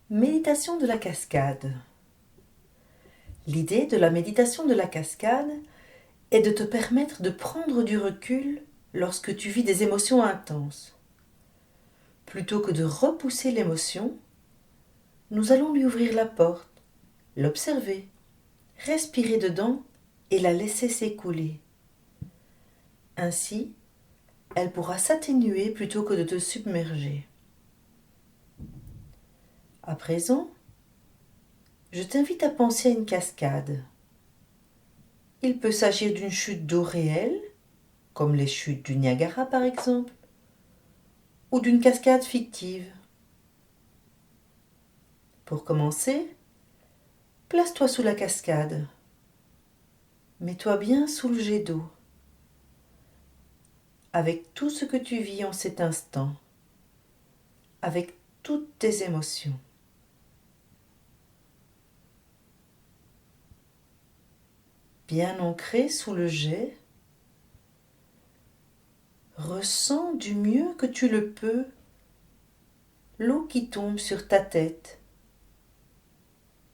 Méditation de la cascade. L'idée de la méditation de la cascade est de te permettre de prendre du recul lorsque tu vis des émotions intenses. Plutôt que de repousser l'émotion, nous allons lui ouvrir la porte, l'observer, respirer dedans et la laisser s'écouler. Ainsi, elle pourra s'atténuer plutôt que de te submerger. À présent, je t'invite à penser à une cascade. Il peut s'agir d'une chute d'eau réelle, comme les chutes du Niagara par exemple, ou d'une cascade fictive. Pour commencer, place-toi sous la cascade. Mets-toi bien sous le jet d'eau, avec tout ce que tu vis en cet instant, avec toutes tes émotions. Bien ancré sous le jet, ressens du mieux que tu le peux l'eau qui tombe sur ta tête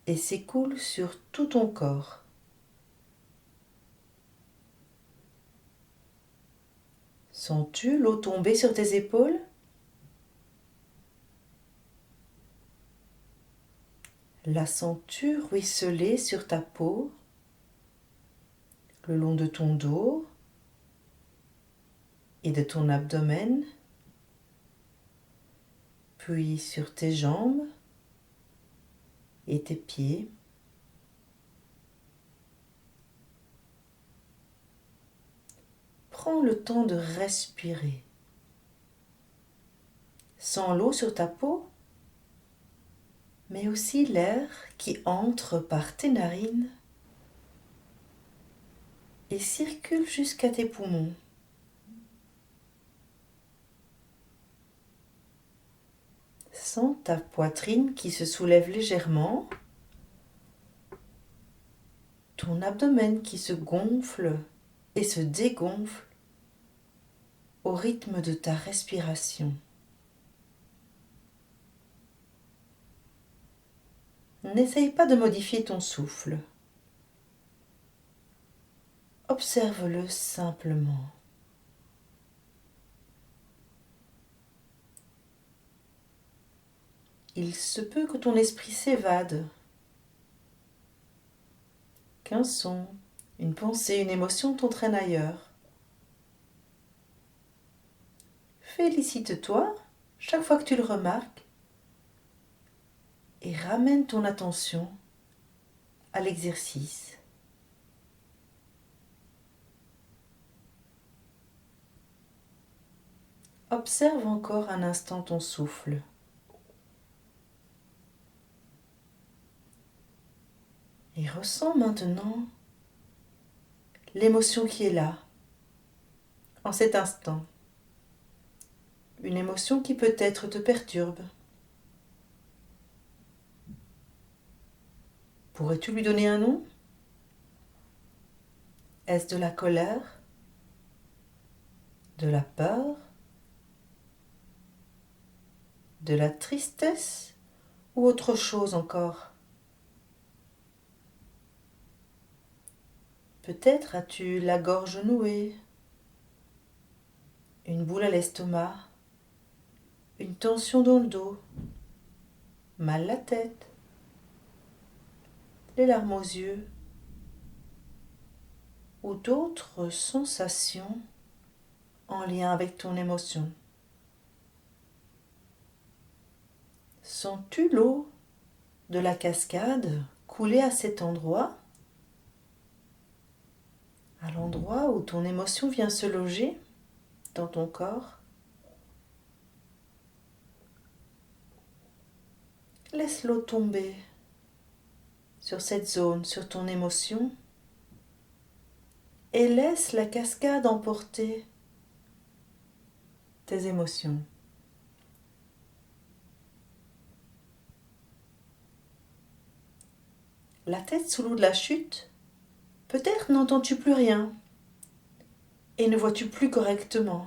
et s'écoule sur tout ton corps. Sens-tu l'eau tomber sur tes épaules? La sens-tu ruisseler sur ta peau, le long de ton dos et de ton abdomen, puis sur tes jambes et tes pieds? Prends le temps de respirer. Sens l'eau sur ta peau, mais aussi l'air qui entre par tes narines et circule jusqu'à tes poumons. Sens ta poitrine qui se soulève légèrement, ton abdomen qui se gonfle et se dégonfle au rythme de ta respiration. N'essaye pas de modifier ton souffle. Observe-le simplement. Il se peut que ton esprit s'évade, qu'un son, une pensée, une émotion t'entraîne ailleurs. Félicite-toi chaque fois que tu le remarques et ramène ton attention à l'exercice. Observe encore un instant ton souffle. Et ressens maintenant l'émotion qui est là, en cet instant. Une émotion qui peut-être te perturbe. Pourrais-tu lui donner un nom? Est-ce de la colère? De la peur? De la tristesse? Ou autre chose encore? Peut-être as-tu la gorge nouée, une boule à l'estomac, une tension dans le dos, mal la tête, les larmes aux yeux ou d'autres sensations en lien avec ton émotion. Sens-tu l'eau de la cascade couler à cet endroit, à l'endroit où ton émotion vient se loger dans ton corps? Laisse l'eau tomber sur cette zone, sur ton émotion, et laisse la cascade emporter tes émotions. La tête sous l'eau de la chute, peut-être n'entends-tu plus rien et ne vois-tu plus correctement.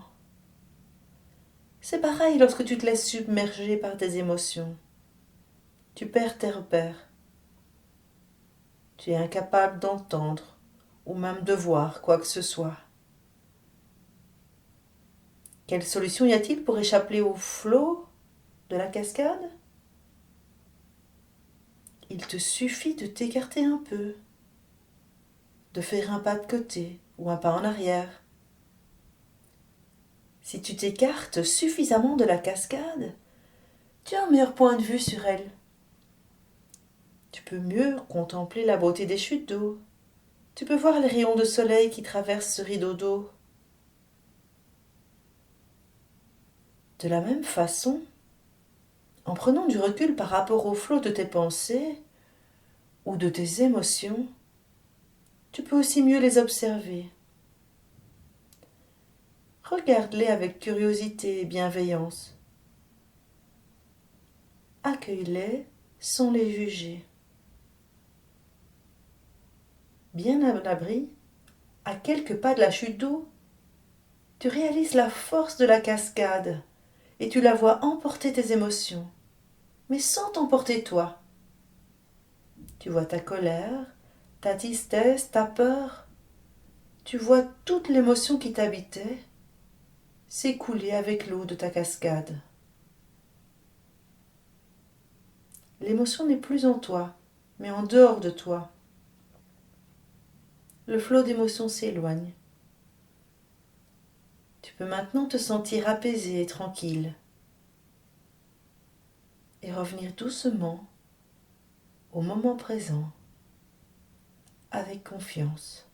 C'est pareil lorsque tu te laisses submerger par tes émotions. Tu perds tes repères. Tu es incapable d'entendre ou même de voir quoi que ce soit. Quelle solution y a-t-il pour échapper au flot de la cascade? Il te suffit de t'écarter un peu, de faire un pas de côté ou un pas en arrière. Si tu t'écartes suffisamment de la cascade, tu as un meilleur point de vue sur elle. Tu peux mieux contempler la beauté des chutes d'eau. Tu peux voir les rayons de soleil qui traversent ce rideau d'eau. De la même façon, en prenant du recul par rapport au flot de tes pensées ou de tes émotions, tu peux aussi mieux les observer. Regarde-les avec curiosité et bienveillance. Accueille-les sans les juger. Bien à l'abri, à quelques pas de la chute d'eau, tu réalises la force de la cascade et tu la vois emporter tes émotions, mais sans t'emporter toi. Tu vois ta colère, ta tristesse, ta peur. Tu vois toute l'émotion qui t'habitait s'écouler avec l'eau de ta cascade. L'émotion n'est plus en toi, mais en dehors de toi. Le flot d'émotions s'éloigne. Tu peux maintenant te sentir apaisé et tranquille et revenir doucement au moment présent avec confiance.